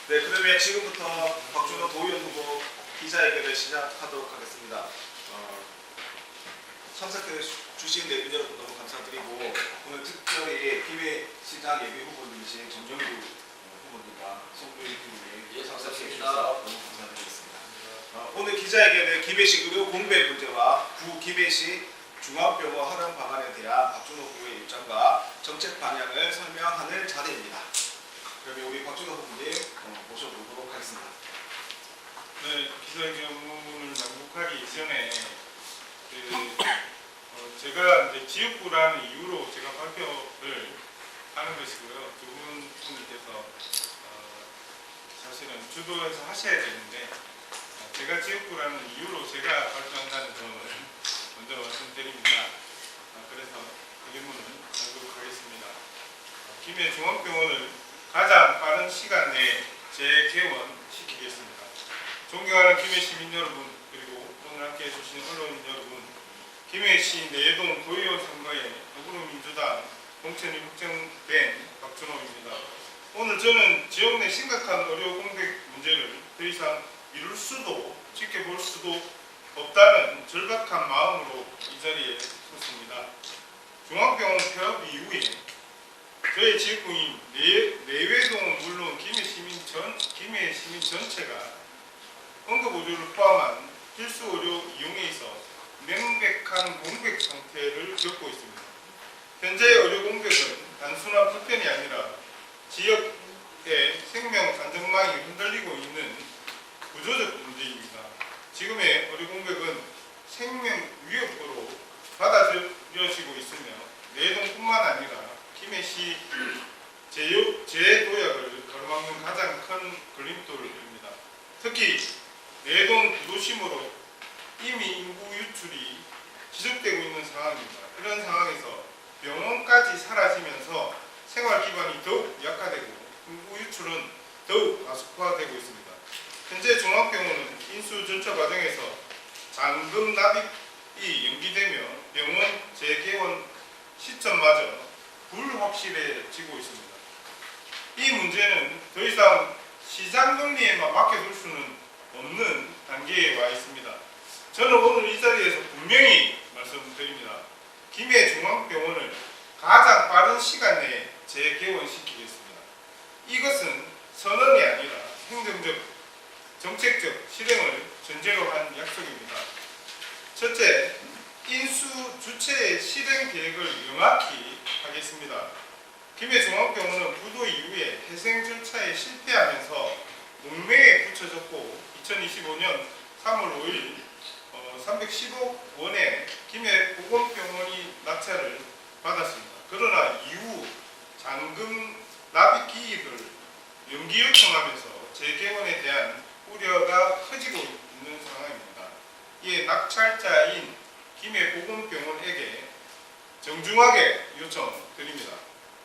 네, 그러면 지금부터 박준호 도의원 후보 기자회견을 시작하도록 하겠습니다. 참석해 주신 내빈 여러분 너무 감사드리고 오늘 특별히 기회시장 예비 후보님이신 정영규 후보님과 송도희 후보님 참석해 주셔서 너무 감사드리겠습니다. 오늘 기자회견은 김해시 의료 공백 문제와 구 김해시 중앙병원 활용 방안에 대한 박준호 후보의 입장과 정책 방향을 설명하는 자리입니다. 그러면 우리 박준호 후보님 모셔보도록 하겠습니다. 네, 기자회견을 만국하기 이전에 제가 이제 지역구라는 이유로 제가 발표를 하는 것이고요. 두 분께서 사실은 주도해서 하셔야 되는데 제가 지역구라는 이유로 제가 발표한다는 점을 먼저 말씀드립니다. 그래서 그 질문을 하도록 하겠습니다. 김해 중앙병원을 가장 빠른 시간 내에 재개원시키겠습니다. 존경하는 김해 시민 여러분, 그리고 오늘 함께해 주신 언론인 여러분, 김해시 내동 도의원 선거에 더불어민주당 공천이 확정된 박준호입니다. 오늘 저는 지역 내 심각한 의료 공백 문제를 더 이상 미룰 수도 지켜볼 수도 없다는 절박한 마음으로 이 자리에 섰습니다. 중앙병원 폐업 이후에 저희 지역구인 내외동은 물론 김해 시민 전체가 응급의료를 포함한 필수 의료 이용에 있어 명백한 공백 상태를 겪고 있습니다. 현재 의료 공백은 단순한 불편이 아니라 지역의 생명 안전망이 흔들리고 있는 구조적 문제입니다. 지금의 의료 공백은 생명 위협으로 받아들여지고 있으며 내동뿐만 아니라 김해시 재도약을 가로막는 가장 큰 걸림돌입니다. 특히 내동 구도심으로 이미 인구 유출이 지속되고 있는 상황입니다. 이런 상황에서 병원까지 사라지면서 생활 기반이 더욱 약화되고 인구 유출은 더욱 가속화되고 있습니다. 현재 중앙병원은 인수 절차 과정에서 잔금 납입이 연기되며 병원 재개원 시점마저 불확실해지고 있습니다. 이 문제는 더 이상 시장 논리에만 맡겨둘 수는 없는 단계에 와 있습니다. 저는 오늘 이 자리에서 분명히 말씀드립니다. 김해 중앙병원을 가장 빠른 시간 내에 재개원시키겠습니다. 이것은 선언이 아니라 행정적, 정책적 실행을 전제로 한 약속입니다. 첫째, 인수 주체의 실행 계획을 명확히 하겠습니다. 김해 중앙병원은 부도 이후에 회생 절차에 실패하면서 목매에 붙여졌고 2025년 3월 5일 310억 원의 김해 보건병원이 낙찰을 받았습니다. 그러나 이후 잔금 납입 기입을 연기 요청하면서 재개원에 대한 우려가 커지고 있는 상황입니다. 이에 낙찰자인 김해 보건병원에게 정중하게 요청드립니다.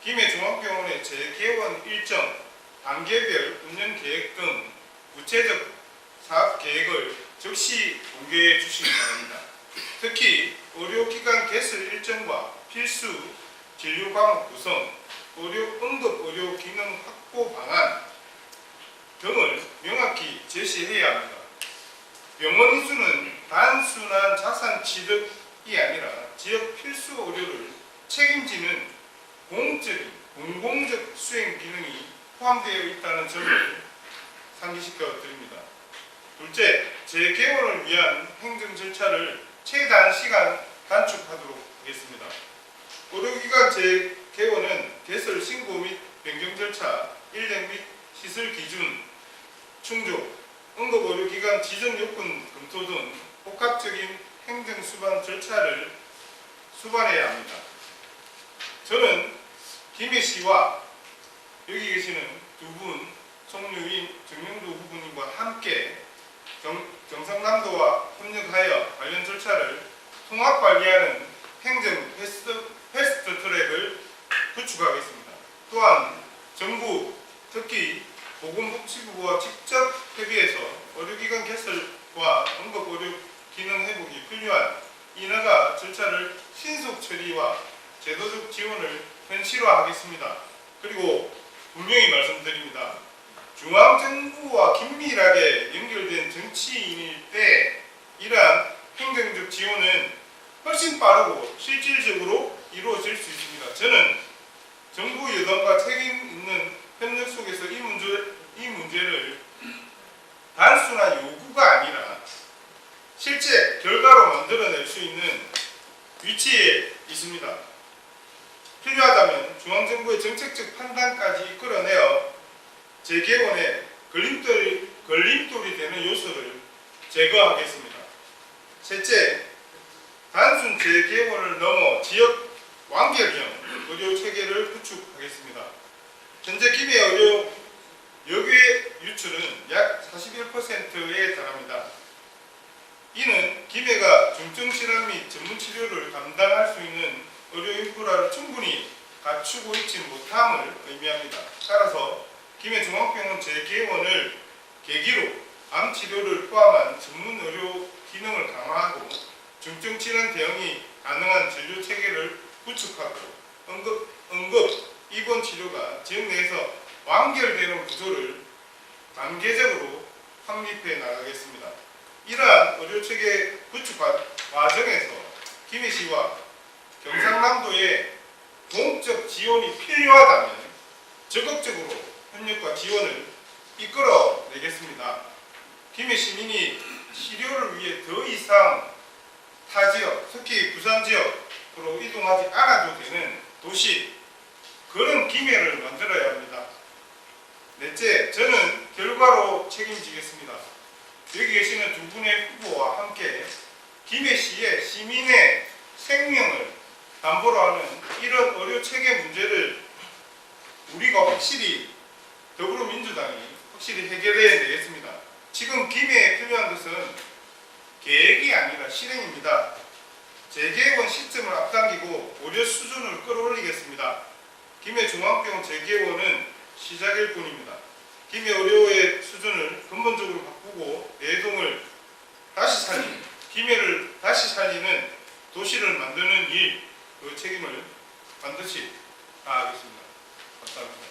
김해 중앙병원의 재개원 일정, 단계별 운영 계획 등 구체적 사업 계획을 즉시 공개해 주시기 바랍니다. 특히 의료기관 개설 일정과 필수 진료 과목 구성, 응급 의료 기능 확보 방안 등을 명확히 제시해야 합니다. 병원 인수는 단순한 자산 취득이 아니라 지역 필수 의료를 책임지는 공공적 수행 기능이 포함되어 있다는 점을 상기시켜 드립니다. 둘째, 재개원을 위한 행정 절차를 최대한 시간 단축하도록 하겠습니다. 의료기관 재개원은 개설 신고 및 변경 절차, 인력 및 시설 기준 충족, 응급의료기관 지정 요건 검토 등 복합적인 행정 수반 절차를 수반해야 합니다. 저는 김해시와 여기 계시는 두 분, 송유인, 정영도 후보님과 함께 경상남도와 협력하여 관련 절차를 통합 관리하는 행정 패스트 트랙을 구축하겠습니다. 또한 정부, 특히 보건복지부와 직접 협의해서 의료기관 개설과 응급의료 기능 회복이 필요한 인허가 절차를 신속 처리와 제도적 지원을 현실화하겠습니다. 그리고 분명히 말씀드립니다. 중앙정부와 긴밀하게 연결된 정치인일 때 이러한 행정적 지원은 훨씬 빠르고 실질적으로 이루어질 수 있습니다. 저는 정부 여당과 책임 있는 협력 속에서 이 문제를 단순한 요구가 아니라 실제 결과로 만들어낼 수 있는 위치에 있습니다. 필요하다면 중앙정부의 정책적 판단까지 이끌어내어 재개원에 걸림돌이 되는 요소를 제거하겠습니다. 셋째, 단순 재개원을 넘어 지역 완결형 의료 체계를 구축하겠습니다. 현재 기내 의료 역외 유출은 약 41%에 달합니다. 이는 기내가 중증질환 및 전문치료를 감당할 수 있는 의료 인프라를 충분히 갖추고 있지 못함을 의미합니다. 따라서 김해종합병원 재개원을 계기로 암치료를 포함한 전문 의료 기능을 강화하고 중증질환 대응이 가능한 진료체계를 구축하고 응급, 입원 치료가 지역 내에서 완결되는 구조를 단계적으로 확립해 나가겠습니다. 이러한 의료체계 구축 과정에서 김해시와 경상남도의 공적 지원이 필요하다면 적극적으로 협력과 지원을 이끌어내겠습니다. 김해 시민이 치료를 위해 더 이상 타 지역, 특히 부산 지역으로 이동하지 않아도 되는 도시, 그런 김해를 만들어야 합니다. 넷째, 저는 결과로 책임지겠습니다. 여기 계시는 두 분의 후보와 함께 김해시의 시민의 생명을 담보로 하는 이런 의료체계 문제를 우리가 확실히 더불어민주당이 확실히 해결해 내겠습니다. 지금 김해에 필요한 것은 계획이 아니라 실행입니다. 재개원 시점을 앞당기고 의료 수준을 끌어올리겠습니다. 김해중앙병원 재개원은 시작일 뿐입니다. 김해 의료의 수준을 근본적으로 바꾸고 내동을 다시 살리는, 김해를 다시 살리는 도시를 만드는 일, 그 책임을 반드시 다하겠습니다. 감사합니다.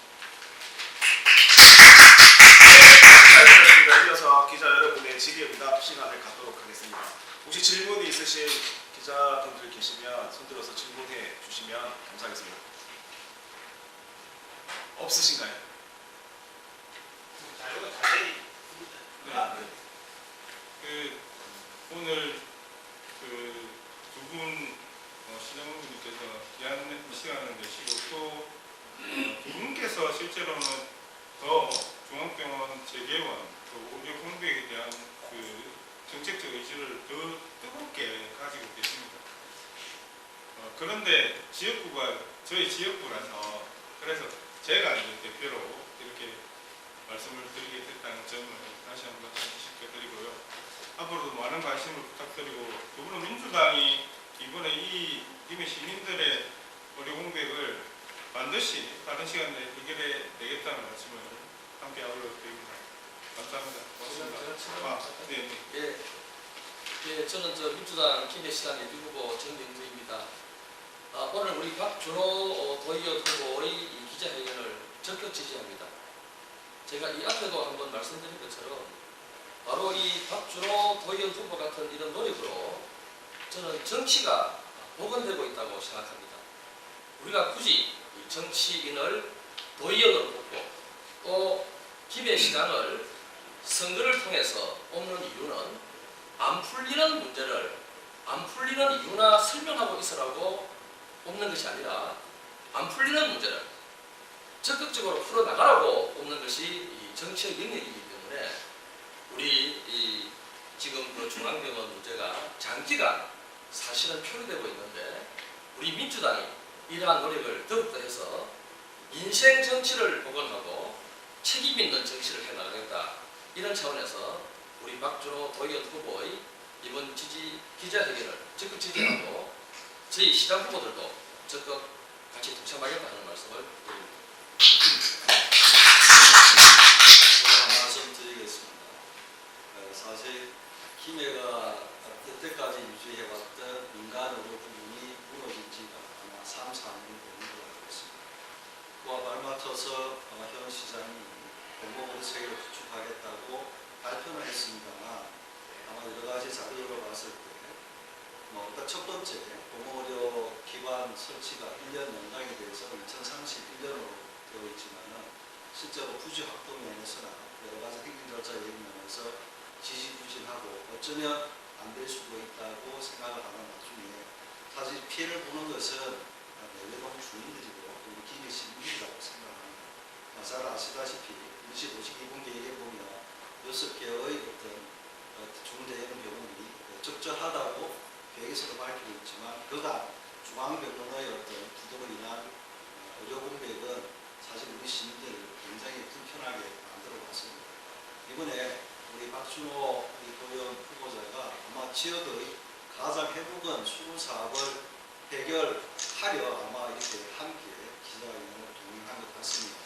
네, 이어서 기자 여러분의 질의응답 시간을 갖도록 하겠습니다. 혹시 질문이 있으신 기자분들 계시면 손들어서 질문해 주시면 감사하겠습니다. 없으신가요? 네. 오늘 두 분 시장님께서 귀한 시간을 내시고 또 두 분께서 실제로는 더 중앙병원 재개원 또 의료 공백에 대한 정책적 의지를 더 뜨겁게 가지고 계십니다. 그런데 지역구가 저희 지역구라서 그래서 제가 이제 대표로 이렇게 말씀을 드리게 됐다는 점을 다시 한번 지적해드리고요. 앞으로도 많은 관심을 부탁드리고 더불어민주당이 이번에 이 김해 시민들의 의료 공백을 반드시 다른 시간에 해결해 내겠다는 말씀을 함께 올려드립니다. 감사합니다. 고맙습니다. 네. 예, 저는 민주당 김해시당 예비후보 정명주입니다. 오늘 우리 박준호 도의원 후보의 이 기자회견을 적극 지지합니다. 제가 이 앞에도 한번 말씀드린 것처럼 바로 이 박준호 도의원 후보 같은 이런 노력으로 저는 정치가 복원되고 있다고 생각합니다. 우리가 굳이 이 정치인을 도의원으로 뽑고 또 김해시장을 선거를 통해서 뽑는 이유는 안 풀리는 문제를 안 풀리는 이유나 설명하고 있으라고 뽑는 것이 아니라 안 풀리는 문제를 적극적으로 풀어나가라고 뽑는 것이 이 정치의 영역이기 때문에 우리 지금 그 중앙병원 문제가 장기간 사실은 표현되고 있는데 우리 민주당이 이러한 노력을 더욱더 해서 인생 정치를 복원하고 책임 있는 정치를 해나가겠다. 이런 차원에서 우리 박준호 도의원 후보의 이번 기자회견을 적극 지지하고 저희 시장 후보들도 적극 같이 동참하겠다 하는 말씀을 드립니다. 제가 한 말씀 드리겠습니다. 사실 김해가 여태까지 유지해왔던 민간 의료 부분이 무너진 지가 아마 3, 4년 되는 것 같습니다. 그와 발맞춰서 현 시장이 공공의료 체계를 구축하겠다고 발표는 했습니다만 아마 여러 가지 자료로 봤을 때 일단 첫 번째 공무의료 기관 설치가 1년 연장이 돼서 2031년으로 되어 있지만은 실제로 부지 확보 면에서나 여러 가지 행정 절차 면에서 지지부진하고 어쩌면 안 될 수도 있다고 생각을 하는 와중에 사실 피해를 보는 것은 내외동 주민들이고 우리 기계 시민이라고 생각합니다. 잘 아시다시피 25기 계획에 보면 6개의 어떤 중대형 병원이 적절하다고 계획에서도 밝히고 있지만 그간 중앙병원의 어떤 부도로 인한 의료 공백은 사실 우리 시민들을 굉장히 불편하게 만들어 왔습니다. 이번에 우리 박준호 도의원 후보자가 아마 지역의 가장 해묵은 수로 사업을 해결하려 아마 이렇게 함께 기자회견을 동행한 것 같습니다.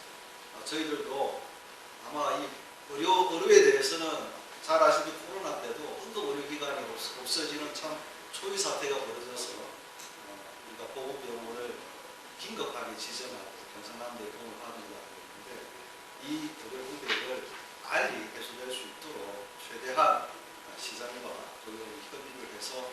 저희들도 아마 이 의료에 대해서는 잘 아시는 코로나 때도 응급의료기관이 없어지는 참 초유 사태가 벌어져서 우리가 보건병원을 긴급하게 지정하고 경상남도에 도움을 받으려고 했는데 이 의료 공백을 빨리 해소될 수 있도록 최대한 시장과 도의원이 협의를 해서